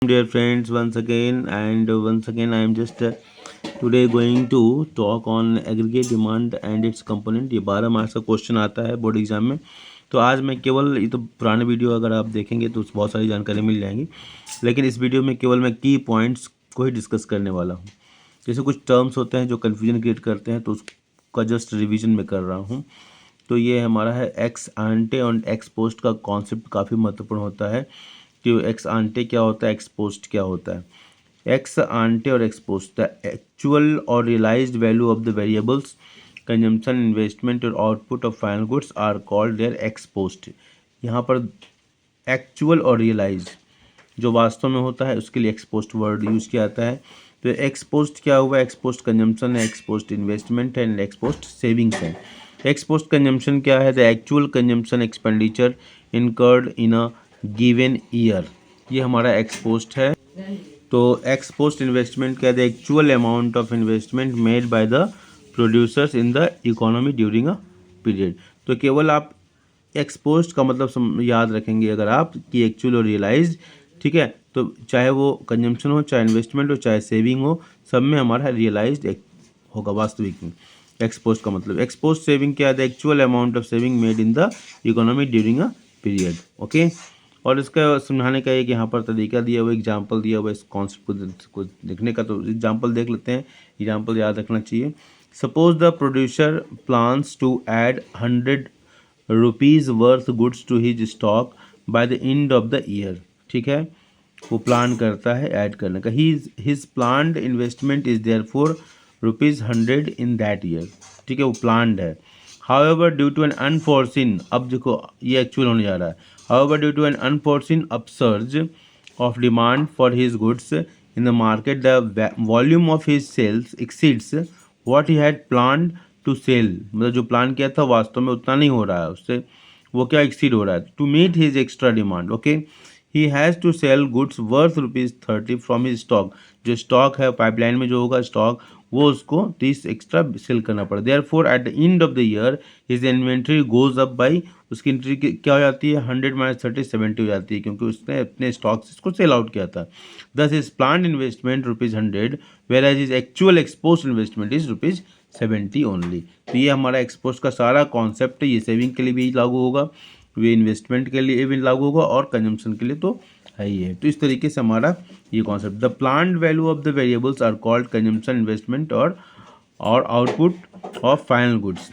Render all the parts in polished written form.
Dear friends, once again I am just today going to talk on aggregate demand and its component। ये 12 marks का question आता है board exam में। तो आज मैं केवल, ये तो पुराने वीडियो अगर आप देखेंगे तो बहुत सारी जानकारी मिल जाएंगी, लेकिन इस वीडियो में केवल मैं की पॉइंट्स को ही डिस्कस करने वाला हूँ। जैसे कुछ टर्म्स होते हैं जो कन्फ्यूजन क्रिएट करते हैं, तो उसका जस्ट रिविजन में कर रहा हूँ। तो ये हमारा है एक्स आंटे और एक्स पोस्ट का कॉन्सेप्ट काफ़ी महत्वपूर्ण होता है कि एक्स आंटे क्या होता है, एक्स पोस्ट क्या होता है। एक्स आंटे और एक्स पोस्ट, द एक्चुअल और realised value of the variables consumption, investment और output of final goods are called their ex post. यहाँ पर एक्चुअल और रियलाइज जो वास्तव में होता है उसके लिए एक्स पोस्ट वर्ड यूज किया जाता है। तो एक्स पोस्ट क्या हुआ, एक्स पोस्ट कंजम्पशन है, एक्स पोस्ट इन्वेस्टमेंट है एंड एक्स पोस्ट सेविंग्स है। एक्स पोस्ट कंजम्पशन क्या है, the actual consumption expenditure incurred in a given year, ये हमारा एक्स पोस्ट है। तो एक्स पोस्ट इन्वेस्टमेंट क्या है, the actual amount of investment made by the producers in the economy during a period. तो केवल आप एक्स पोस्ट का मतलब याद रखेंगे अगर आप कि एक्चुअल और रियलाइज, ठीक है। तो चाहे वो कंजम्पशन हो, चाहे इन्वेस्टमेंट हो, चाहे सेविंग हो, सब में हमारा रियलाइज्ड होगा वास्तविक में। एक्स पोस्ट का मतलब एक्स पोस्ट सेविंग क्या है, the actual amount of saving made in the economy during a period. Okay, और इसका समझाने का एक यहाँ पर तरीका दिया हुआ, एग्जाम्पल दिया हुआ इस कॉन्सेप्ट को देखने का। तो एग्जाम्पल देख लेते हैं, एग्जाम्पल याद रखना चाहिए। Suppose the producer plans to add 100 rupees worth goods to his stock by the end of the year, ठीक है। वो प्लान करता है ऐड करने का। His planned investment is there for ₹100 in that year, ठीक है, वो प्लान्ड है। However due to an unforeseen, अब देखो ये एक्चुअल होने जा रहा है। However due to an unforeseen upsurge of demand for his goods in the market, the volume of his sales exceeds what he had planned to sell. मतलब जो plan किया था वास्तव में उतना नहीं हो रहा है, उससे वो क्या एक्सीड हो रहा है। To meet his extra demand, okay, he has to sell goods worth ₹30 from his stock. जो स्टॉक है पाइपलाइन में जो होगा स्टॉक, वो उसको 30 एक्स्ट्रा सेल करना पड़ा। Therefore at the end of the year his inventory goes up by, उसकी इंट्री क्या हो जाती है, 100 - 30 70 हो जाती है, क्योंकि उसने अपने स्टॉक से इसको सेल आउट किया था। Thus his plan investment ₹100 whereas his actual ex post investment is ₹70 only. तो ये हमारा एक्सपोज का सारा कॉन्सेप्ट है। ये सेविंग के लिए भी लागू होगा, वे इन्वेस्टमेंट के लिए भी लागू होगा और कंजम्पशन के लिए तो है ही है। तो इस तरीके से हमारा ये concept, the planned value of the variables are called consumption, investment और output of final goods.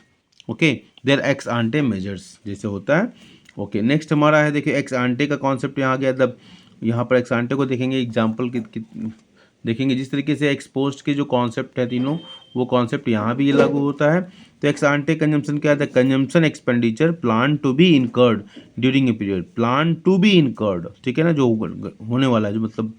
Okay, their ex ante measures जैसे होता है। ओके, नेक्स्ट हमारा है, देखिए एक्स आंटे का कॉन्सेप्ट यहाँ गया। तब यहाँ पर एक्स आंटे को देखेंगे, एग्जाम्पल देखेंगे। जिस तरीके से एक्सपोस्ट के जो कॉन्सेप्ट है तीनों, वो कॉन्सेप्ट यहाँ भी लागू होता है। तो एक्स आंटे कंजम्पशन क्या है, the consumption expenditure plan to be incurred during a period, plan to be incurred, ठीक है ना, जो होने वाला है, जो मतलब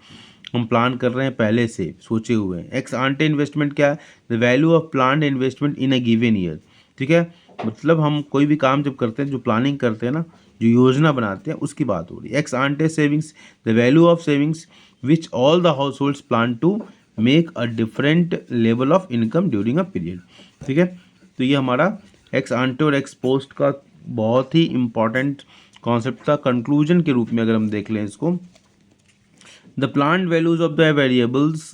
हम प्लान कर रहे हैं पहले से सोचे हुए हैं। एक्स आंटे इन्वेस्टमेंट क्या है, the value of plan investment in a given year, ठीक है। मतलब हम कोई भी काम जब करते हैं, जो प्लानिंग करते हैं ना, जो योजना बनाते हैं, उसकी बात हो रही है। Ex ante savings, the value of savings which all the households plan to make a different level of income during a period, ठीक है। तो ये हमारा एक्स आंटे और एक्स पोस्ट का बहुत ही इंपॉर्टेंट कॉन्सेप्ट था। कंक्लूजन के रूप में अगर हम देख लें इसको, the planned values of the variables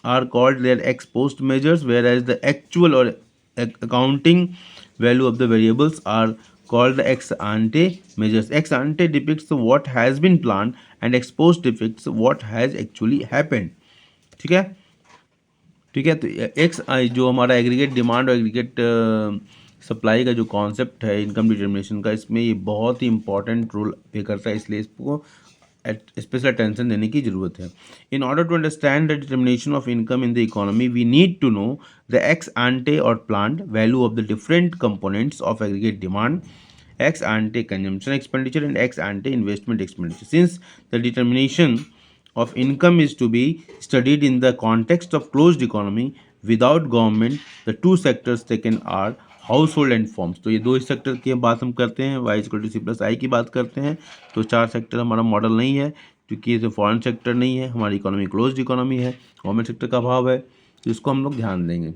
are called their ex post measures, whereas the actual और accounting value of the variables are called the ex ante measures. Ex ante depicts what has been planned and ex post depicts what has actually happened, ठीक है, ठीक है। तो x जो हमारा aggregate demand और aggregate supply का जो कॉन्सेप्ट है इनकम डिटर्मिनेशन का, इसमें ये बहुत ही इंपॉर्टेंट रोल प्ले करता है, इसलिए इसको स्पेशल अटेंशन देने की जरूरत है। In order to understand the determination of income in the economy, we need to know the ex ante और planned value of the different components of aggregate demand, ex ante consumption expenditure and ex ante investment expenditure. Since the determination of income is to be studied in the context of closed economy without government, the two sectors taken are house hold and forms. तो ये दो sector की बात हम करते हैं, y=c+i की बात करते हैं। तो चार सेक्टर हमारा मॉडल नहीं है, क्योंकि ये फॉरेन सेक्टर नहीं है, हमारी इकोनॉमी क्लोज्ड इकोनॉमी है, गवर्नमेंट सेक्टर का अभाव है, तो इसको हम लोग ध्यान देंगे।